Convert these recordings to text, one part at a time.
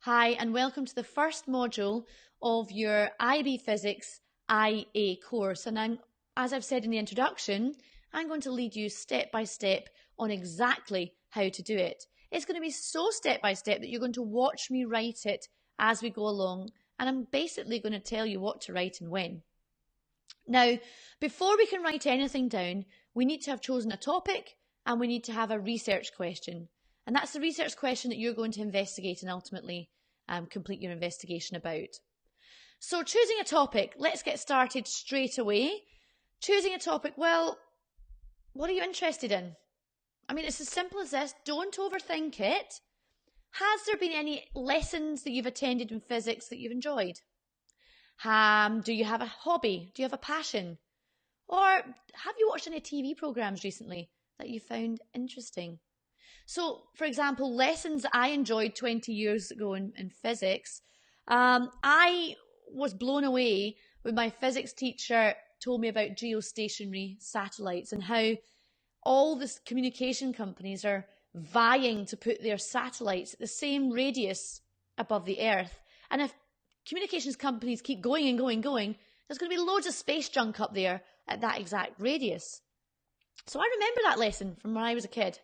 Hi, and welcome to the first module of your IB Physics IA course. And as I've said in the introduction, I'm going to lead you step by step on exactly how to do it. It's going to be so step by step that you're going to watch me write it as we go along, and I'm basically going to tell you what to write and when. Now, before we can write anything down, we need to have chosen a topic and we need to have a research question. And that's the research question that you're going to investigate and ultimately complete your investigation about. So choosing a topic, let's get started straight away. Choosing a topic, well, what are you interested in? I mean, it's as simple as this. Don't overthink it. Has there been any lessons that you've attended in physics that you've enjoyed? Do you have a hobby? Do you have a passion? Or have you watched any TV programs recently that you found interesting? So, for example, lessons that I enjoyed 20 years ago in physics, I was blown away when my physics teacher told me about geostationary satellites and how all the communication companies are vying to put their satellites at the same radius above the Earth. And if communications companies keep going and going, there's going to be loads of space junk up there at that exact radius. So I remember that lesson from when I was a kid.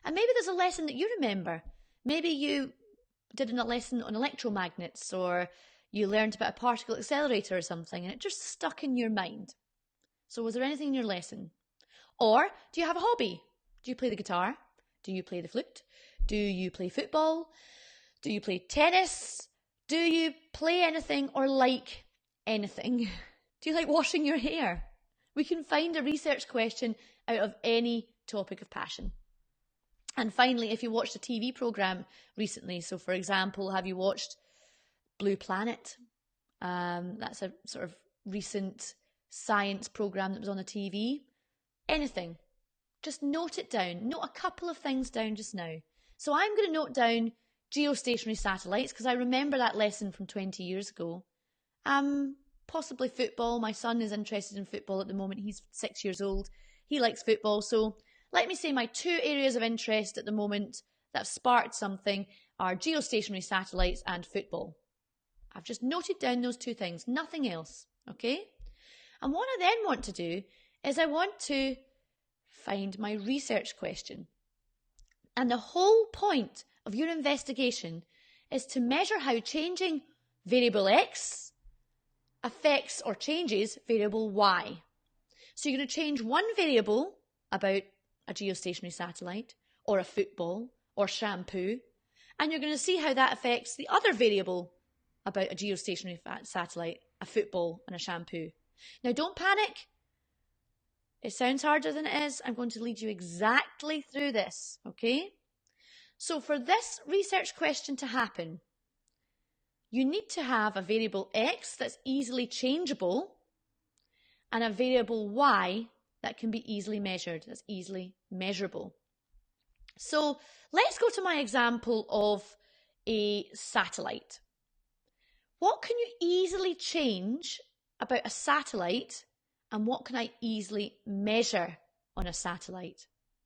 And maybe there's a lesson that you remember. Maybe you did a lesson on electromagnets, or you learned about a particle accelerator or something, and it just stuck in your mind. So was there anything in your lesson? Or do you have a hobby? Do you play the guitar? Do you play the flute? Do you play football? Do you play tennis? Do you play anything or like anything? Do you like washing your hair? We can find a research question out of any topic of passion. And finally, if you watched a TV program recently, so for example, have you watched Blue Planet? That's a sort of recent science program that was on the TV. Anything. Just note it down. Note a couple of things down just now. So I'm going to note down geostationary satellites because I remember that lesson from 20 years ago. Possibly football. My son is interested in football at the moment. He's 6 years old. He likes football. So let me say my two areas of interest at the moment that have sparked something are geostationary satellites and football. I've just noted down those two things, nothing else, okay? And what I then want to do is I want to find my research question. And the whole point of your investigation is to measure how changing variable x affects or changes variable y. So you're going to change one variable about a geostationary satellite or a football or shampoo, and you're going to see how that affects the other variable about a geostationary satellite, a football and a shampoo. Now don't panic. It sounds harder than it is. I'm going to lead you exactly through this, okay? So for this research question to happen, you need to have a variable x that's easily changeable and a variable y that can be easily measured, that's easily measurable. So let's go to my example of a satellite. What can you easily change about a satellite, and what can I easily measure on a satellite?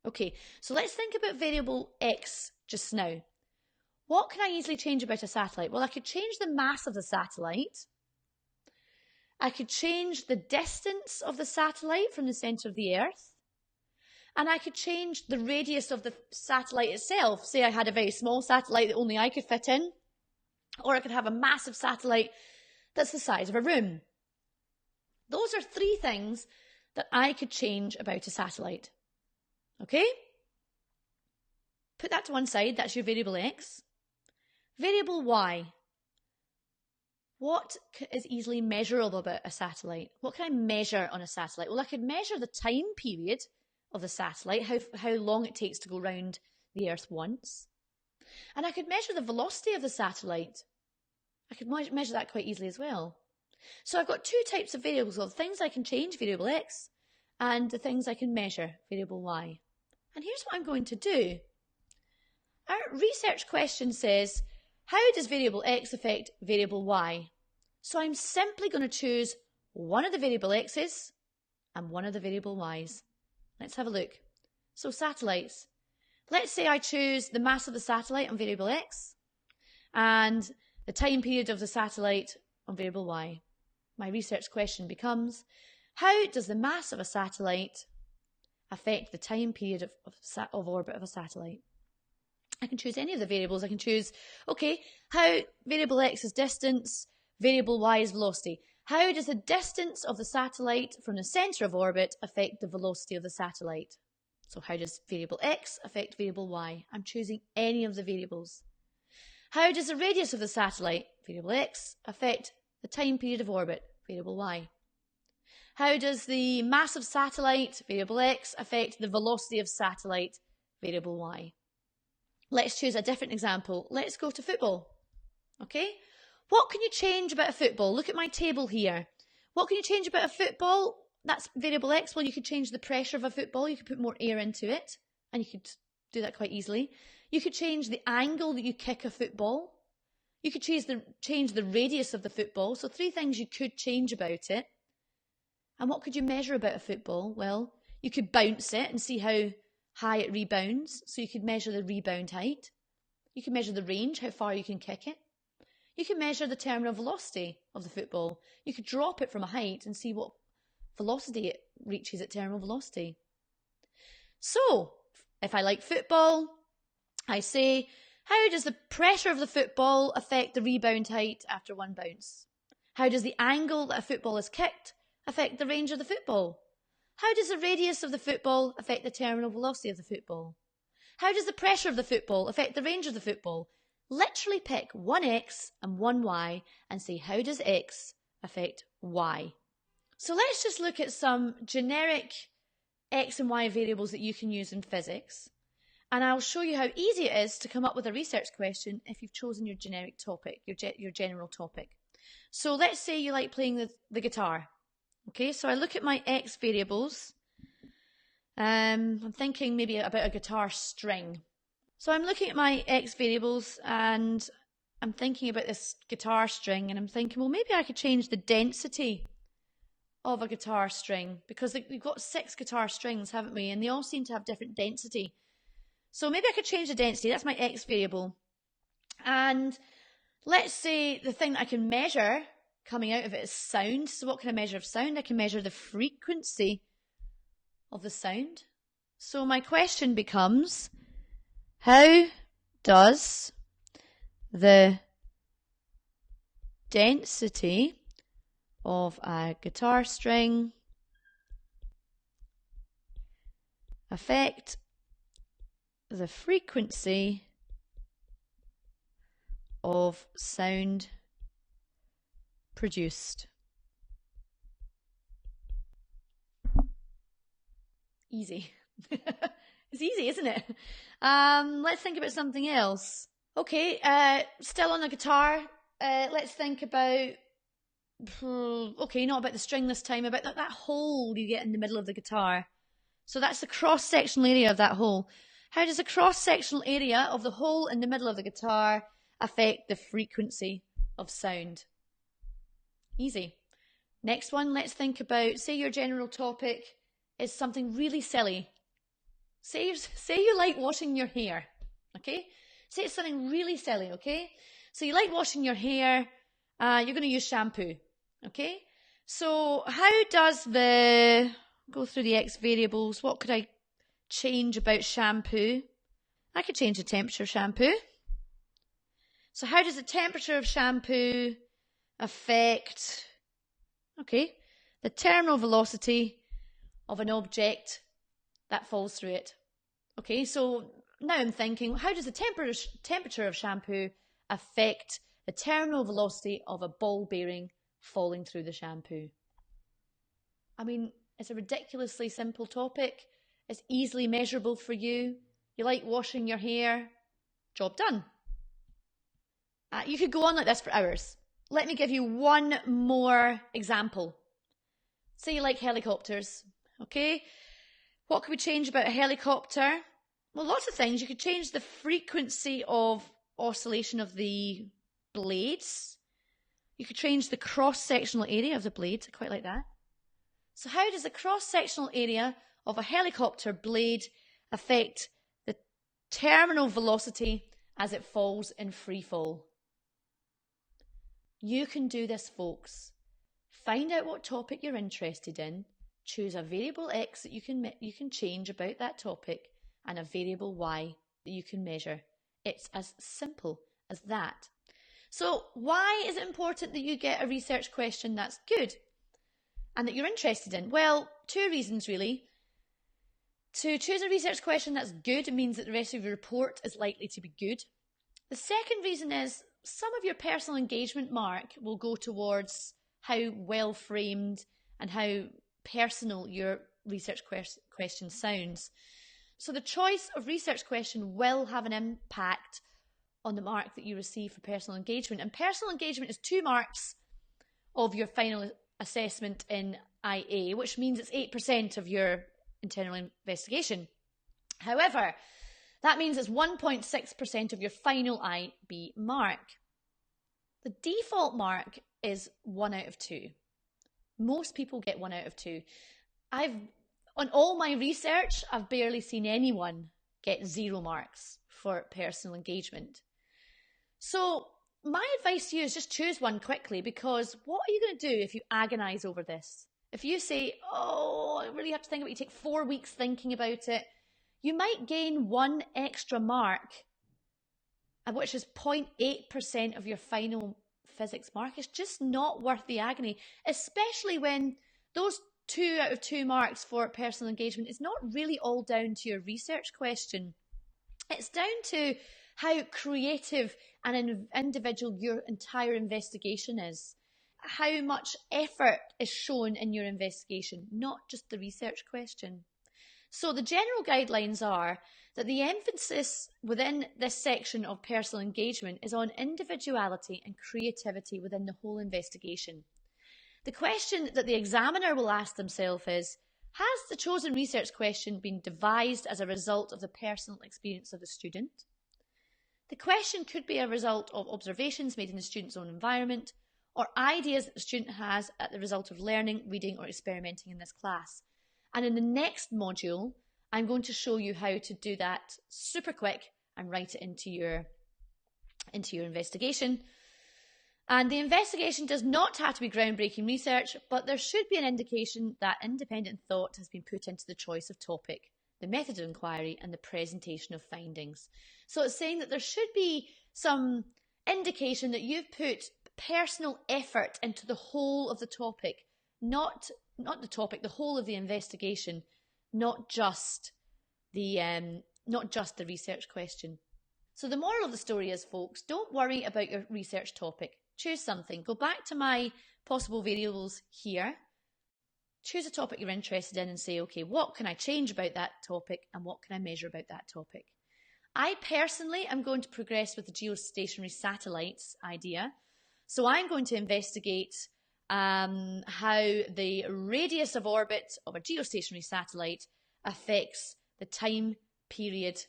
Okay, so let's think about variable x just now. What can I easily change about a satellite? Well, I could change the mass of the satellite. I could change the distance of the satellite from the centre of the Earth. And I could change the radius of the satellite itself. Say I had a very small satellite that only I could fit in. Or I could have a massive satellite that's the size of a room. Those are three things that I could change about a satellite. Okay? Put that to one side. That's your variable x. Variable y. What is easily measurable about a satellite? What can I measure on a satellite? Well, I could measure the time period of the satellite, how long it takes to go round the Earth once. And I could measure the velocity of the satellite. I could measure that quite easily as well. So I've got two types of variables, the things I can change, variable x, and the things I can measure, variable y. And here's what I'm going to do. Our research question says, how does variable x affect variable y? So I'm simply going to choose one of the variable x's and one of the variable y's. Let's have a look. So satellites. Let's say I choose the mass of the satellite on variable x, and the time period of the satellite on variable y. My research question becomes, how does the mass of a satellite affect the time period of orbit of a satellite? I can choose any of the variables. I can choose, okay, how variable x is distance, variable y is velocity. How does the distance of the satellite from the centre of orbit affect the velocity of the satellite? So how does variable x affect variable y? I'm choosing any of the variables. How does the radius of the satellite, variable x, affect the time period of orbit, variable y? How does the mass of satellite, variable x, affect the velocity of satellite, variable y? Let's choose a different example. Let's go to football. Okay? What can you change about a football? Look at my table here. What can you change about a football? That's variable x. Well, you could change the pressure of a football. You could put more air into it, and you could do that quite easily. You could change the angle that you kick a football. You could change the radius of the football. So 3 things you could change about it. And what could you measure about a football? Well, you could bounce it and see how high it rebounds. So you could measure the rebound height. You can measure the range, how far you can kick it. You can measure the terminal velocity of the football. You could drop it from a height and see what velocity it reaches at terminal velocity. So, if I like football, I say, how does the pressure of the football affect the rebound height after one bounce? How does the angle that a football is kicked affect the range of the football? How does the radius of the football affect the terminal velocity of the football? How does the pressure of the football affect the range of the football? Literally pick one x and one y and say, how does x affect y? So let's just look at some generic x and y variables that you can use in physics. And I'll show you how easy it is to come up with a research question if you've chosen your generic topic, your general topic. So let's say you like playing the guitar. Okay, so I look at my x variables. I'm thinking maybe about a guitar string. So I'm looking at my x variables and I'm thinking about this guitar string, and I'm thinking, well, maybe I could change the density of a guitar string, because we've got 6 guitar strings, haven't we? And they all seem to have different density. So maybe I could change the density. That's my x variable. And let's say the thing that I can measure coming out of it is sound. So what can I measure of sound? I can measure the frequency of the sound. So my question becomes, how does the density of a guitar string affect the frequency of sound produced? Easy. It's easy, isn't it? Let's think about something else. Okay, still on the guitar. Let's think about, okay, not about the string this time, about that hole you get in the middle of the guitar. So that's the cross-sectional area of that hole. How does the cross-sectional area of the hole in the middle of the guitar affect the frequency of sound? Easy. Next one, let's think about, say your general topic is something really silly. Say you like washing your hair, okay? Say it's something really silly, okay? So you like washing your hair, you're going to use shampoo, okay? So how does go through the x variables, what could I change about shampoo? I could change the temperature of shampoo. So how does the temperature of shampoo affect, okay, the terminal velocity of an object that falls through it? Okay, so now I'm thinking, how does the temperature of shampoo affect the terminal velocity of a ball bearing falling through the shampoo? I mean, it's a ridiculously simple topic. It's easily measurable for you. You like washing your hair. Job done. You could go on like this for hours. Let me give you one more example. Say you like helicopters, okay? What could we change about a helicopter? Well, lots of things. You could change the frequency of oscillation of the blades. You could change the cross-sectional area of the blade. I quite like that. So how does the cross-sectional area of a helicopter blade affect the terminal velocity as it falls in free fall? You can do this, folks. Find out what topic you're interested in, choose a variable X that you can change about that topic, and a variable Y that you can measure. It's as simple as that. So why is it important that you get a research question that's good and that you're interested in? Well, two reasons really. To choose a research question that's good means that the rest of your report is likely to be good. The second reason is some of your personal engagement mark will go towards how well framed and how personal your research question sounds. So the choice of research question will have an impact on the mark that you receive for personal engagement. And personal engagement is 2 marks of your final assessment in IA, which means it's 8% of your internal investigation. However, that means it's 1.6% of your final IB mark. The default mark is 1 out of 2. Most people get 1 out of 2. On all my research, I've barely seen anyone get 0 marks for personal engagement. So my advice to you is just choose one quickly, because what are you going to do if you agonize over this? If you say, oh, I really have to think about it, you take 4 weeks thinking about it, you might gain 1 extra mark, which is 0.8% of your final physics mark. It's just not worth the agony, especially when those 2 out of 2 marks for personal engagement is not really all down to your research question. It's down to how creative and individual your entire investigation is. How much effort is shown in your investigation, not just the research question. So the general guidelines are that the emphasis within this section of personal engagement is on individuality and creativity within the whole investigation. The question that the examiner will ask themselves is, has the chosen research question been devised as a result of the personal experience of the student? The question could be a result of observations made in the student's own environment, or ideas that the student has as the result of learning, reading, or experimenting in this class. And in the next module, I'm going to show you how to do that super quick and write it into your investigation. And the investigation does not have to be groundbreaking research, but there should be an indication that independent thought has been put into the choice of topic, the method of inquiry, and the presentation of findings. So it's saying that there should be some indication that you've put personal effort into the whole of the topic, not the topic, the whole of the investigation, not just the research question. So the moral of the story is, folks, don't worry about your research topic. Choose something. Go back to my possible variables here. Choose a topic you're interested in and say, okay, what can I change about that topic and what can I measure about that topic? I personally am going to progress with the geostationary satellites idea. So I'm going to investigate how the radius of orbit of a geostationary satellite affects the time period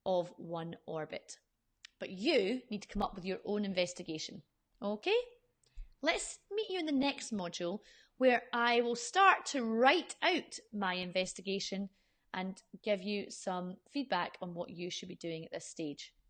of one orbit. But you need to come up with your own investigation. Okay? Let's meet you in the next module, where I will start to write out my investigation and give you some feedback on what you should be doing at this stage.